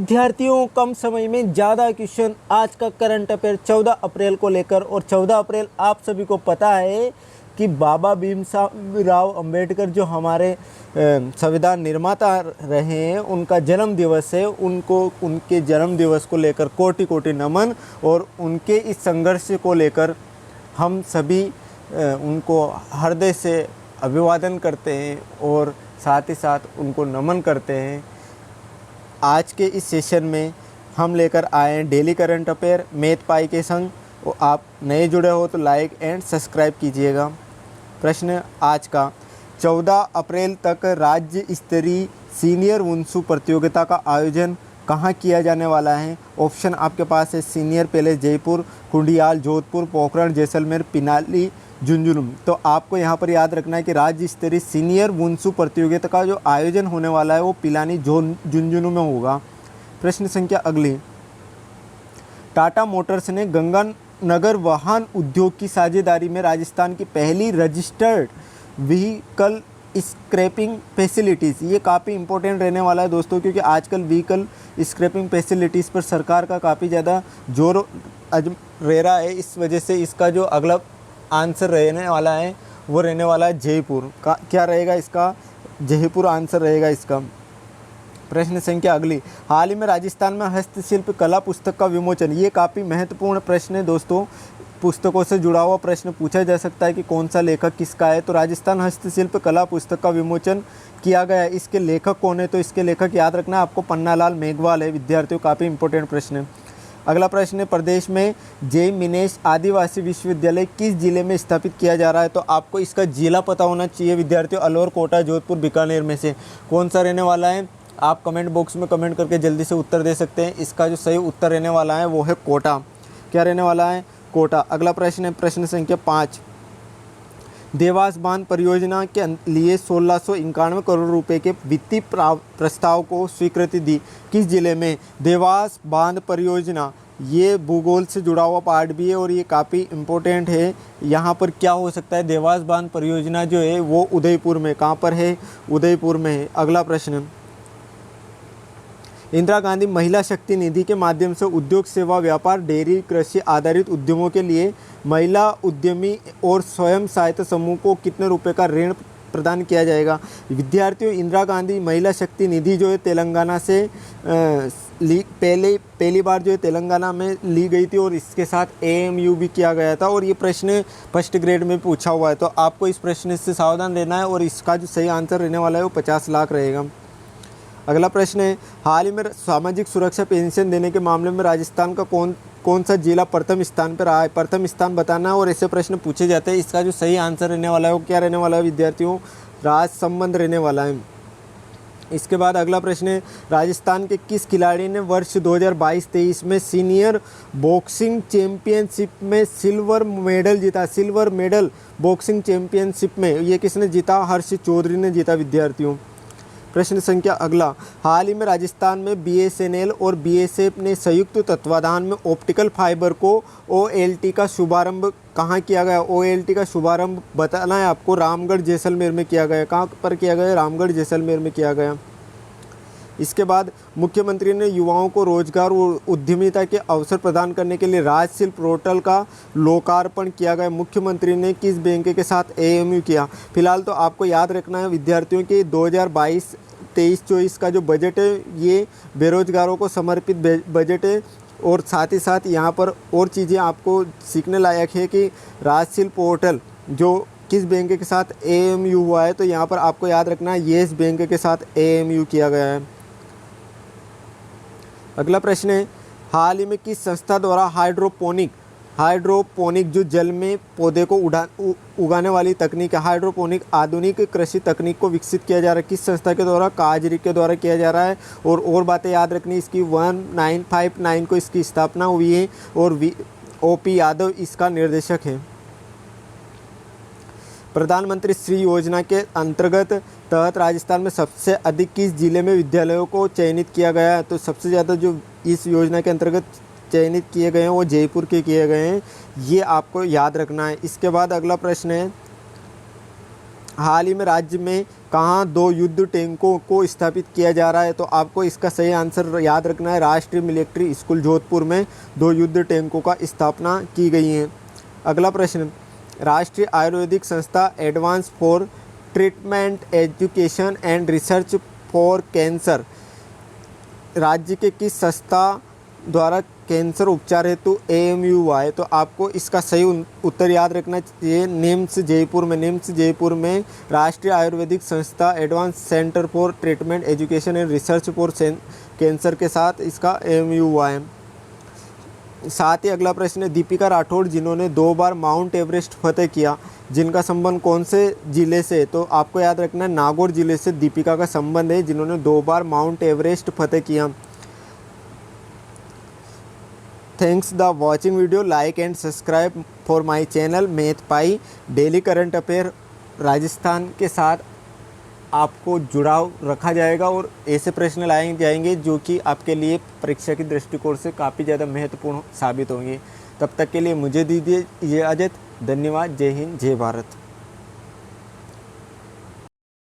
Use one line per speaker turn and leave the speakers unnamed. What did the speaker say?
विद्यार्थियों कम समय में ज़्यादा क्वेश्चन, आज का करंट अफेयर 14 अप्रैल को लेकर। और 14 अप्रैल आप सभी को पता है कि बाबा भीमराव अंबेडकर जो हमारे संविधान निर्माता रहे हैं, उनका जन्म दिवस है। उनके जन्म दिवस को लेकर कोटि कोटि नमन। और उनके इस संघर्ष को लेकर हम सभी उनको हृदय से अभिवादन करते हैं और साथ ही साथ उनको नमन करते हैं। आज के इस सेशन में हम लेकर आए हैं डेली करंट अफेयर मैथ पाई के संग। और आप नए जुड़े हो तो लाइक एंड सब्सक्राइब कीजिएगा। प्रश्न आज का, 14 अप्रैल तक राज्य स्तरीय सीनियर वुंशु प्रतियोगिता का आयोजन कहाँ किया जाने वाला है? ऑप्शन आपके पास है सीनियर पैलेस जयपुर, कुंडियाल जोधपुर, पोखरण जैसलमेर, पिनाली झुंझुनू। तो आपको यहाँ पर याद रखना है कि राज्य स्तरीय सीनियर वुंशु प्रतियोगिता का जो आयोजन होने वाला है वो पिलानी झुंझुनू में होगा। प्रश्न संख्या अगली, टाटा मोटर्स ने गंगानगर वाहन उद्योग की साझेदारी में राजस्थान की पहली रजिस्टर्ड व्हीकल स्क्रैपिंग फैसिलिटीज़, ये काफ़ी इंपॉर्टेंट रहने वाला है दोस्तों, क्योंकि आजकल व्हीकल स्क्रैपिंग फैसिलिटीज़ पर सरकार का काफ़ी ज़्यादा जोर रह रहा है। इस वजह से इसका जो अगला आंसर रहने वाला है वो रहने वाला है जयपुर का। क्या रहेगा इसका? जयपुर आंसर रहेगा इसका। प्रश्न संख्या अगली, हाल ही में राजस्थान में हस्तशिल्प कला पुस्तक का विमोचन, ये काफ़ी महत्वपूर्ण प्रश्न है दोस्तों। पुस्तकों से जुड़ा हुआ प्रश्न पूछा जा सकता है कि कौन सा लेखक किसका है। तो राजस्थान हस्तशिल्प कला पुस्तक का विमोचन किया गया है, इसके लेखक कौन है? तो इसके लेखक याद रखना आपको पन्नालाल मेघवाल है। विद्यार्थियों काफ़ी इंपॉर्टेंट प्रश्न है। अगला प्रश्न है, प्रदेश में जय मिनेश आदिवासी विश्वविद्यालय किस जिले में स्थापित किया जा रहा है? तो आपको इसका जिला पता होना चाहिए विद्यार्थियों। अलवर, कोटा, जोधपुर, बीकानेर में से कौन सा रहने वाला है? आप कमेंट बॉक्स में कमेंट करके जल्दी से उत्तर दे सकते हैं। इसका जो सही उत्तर रहने वाला है वो है कोटा। क्या रहने वाला है? कोटा। अगला प्रश्न है प्रश्न संख्या 5, देवास बांध परियोजना के लिए 1691 करोड़ रुपए के वित्तीय प्रस्ताव को स्वीकृति दी, किस जिले में? देवास बांध परियोजना, ये भूगोल से जुड़ा हुआ पार्ट भी है और ये काफ़ी इम्पोर्टेंट है। यहाँ पर क्या हो सकता है? देवास बांध परियोजना जो है वो उदयपुर में, कहाँ पर है? उदयपुर में है। अगला प्रश्न, इंदिरा गांधी महिला शक्ति निधि के माध्यम से उद्योग, सेवा, व्यापार, डेयरी, कृषि आधारित उद्यमों के लिए महिला उद्यमी और स्वयं सहायता समूह को कितने रुपए का ऋण प्रदान किया जाएगा? विद्यार्थियों, इंदिरा गांधी महिला शक्ति निधि जो है तेलंगाना से पहली बार जो है तेलंगाना में ली गई थी और इसके साथ AMU भी किया गया था। और ये प्रश्न फर्स्ट ग्रेड में पूछा हुआ है, तो आपको इस प्रश्न से सावधान रहना है। और इसका जो सही आंसर रहने वाला है वो 50 लाख रहेगा। अगला प्रश्न है, हाल ही में सामाजिक सुरक्षा पेंशन देने के मामले में राजस्थान का कौन सा जिला प्रथम स्थान पर रहा है? प्रथम स्थान बताना है और ऐसे प्रश्न पूछे जाते हैं। इसका जो सही आंसर रहने वाला है वो क्या रहने वाला है विद्यार्थियों? राज संबंध रहने वाला है। इसके बाद अगला प्रश्न है, राजस्थान के किस खिलाड़ी ने वर्ष 2022-23 में सीनियर बॉक्सिंग चैंपियनशिप में सिल्वर मेडल जीता? सिल्वर मेडल बॉक्सिंग चैंपियनशिप में ये किसने जीता? हर्षित चौधरी ने जीता विद्यार्थियों। प्रश्न संख्या अगला, हाल ही में राजस्थान में BSNL और BSF ने संयुक्त तत्वाधान में ऑप्टिकल फाइबर को OLT का शुभारंभ कहाँ किया गया? OLT का शुभारंभ बताना है आपको, रामगढ़ जैसलमेर में किया गया। कहाँ पर किया गया? रामगढ़ जैसलमेर में किया गया। इसके बाद मुख्यमंत्री ने युवाओं को रोजगार और उद्यमिता के अवसर प्रदान करने के लिए राजशिल्प पोर्टल का लोकार्पण किया गया। मुख्यमंत्री ने किस बैंक के साथ AMU किया? फिलहाल तो आपको याद रखना है विद्यार्थियों के 2022-23-24 का जो बजट है ये बेरोजगारों को समर्पित बजट है। और साथ ही साथ यहाँ पर और चीज़ें आपको सीखने लायक है कि राजशिल्प पोर्टल जो किस बैंक के साथ AMU हुआ है। तो यहाँ पर आपको याद रखना है येस बैंक के साथ AMU किया गया है। अगला प्रश्न है, हाल ही में किस संस्था द्वारा हाइड्रोपोनिक जो जल में पौधे को उगाने वाली तकनीक है, हाइड्रोपोनिक आधुनिक कृषि तकनीक को विकसित किया जा रहा है? किस संस्था के द्वारा? काजरी के द्वारा किया जा रहा है। और बातें याद रखनी, इसकी 1959 को इसकी स्थापना हुई है और OP यादव इसका निर्देशक है। प्रधानमंत्री श्री योजना के अंतर्गत तहत राजस्थान में सबसे अधिक किस जिले में विद्यालयों को चयनित किया गया है? तो सबसे ज़्यादा जो इस योजना के अंतर्गत चयनित किए गए हैं वो जयपुर के किए गए हैं, ये आपको याद रखना है। इसके बाद अगला प्रश्न है, हाल ही में राज्य में कहाँ 2 युद्ध टैंकों को स्थापित किया जा रहा है? तो आपको इसका सही आंसर याद रखना है, राष्ट्रीय मिलिट्री स्कूल जोधपुर में 2 युद्ध टैंकों का स्थापना की गई है। अगला प्रश्न, राष्ट्रीय आयुर्वेदिक संस्था advance for treatment education and research for cancer राज्य के किस संस्था द्वारा कैंसर उपचार हेतु AMUY? तो आपको इसका सही उत्तर याद रखना चाहिए, निम्स जयपुर में राष्ट्रीय आयुर्वेदिक संस्था advance centre for treatment education and research for cancer के साथ इसका AMUY। साथ ही अगला प्रश्न है, दीपिका राठौड़ जिन्होंने 2 बार माउंट एवरेस्ट फतेह किया, जिनका संबंध कौन से ज़िले से? तो आपको याद रखना है, नागौर ज़िले से दीपिका का संबंध है, जिन्होंने 2 बार माउंट एवरेस्ट फतेह किया। Thanks the watching video, like and subscribe for my channel math pi. Daily current affair Rajasthan के साथ आपको जुड़ाव रखा जाएगा और ऐसे प्रश्न लाए जाएंगे जो कि आपके लिए परीक्षा की दृष्टिकोण से काफ़ी ज़्यादा महत्वपूर्ण साबित होंगे। तब तक के लिए मुझे दीजिए इजाज़त। धन्यवाद। जय हिंद, जय भारत।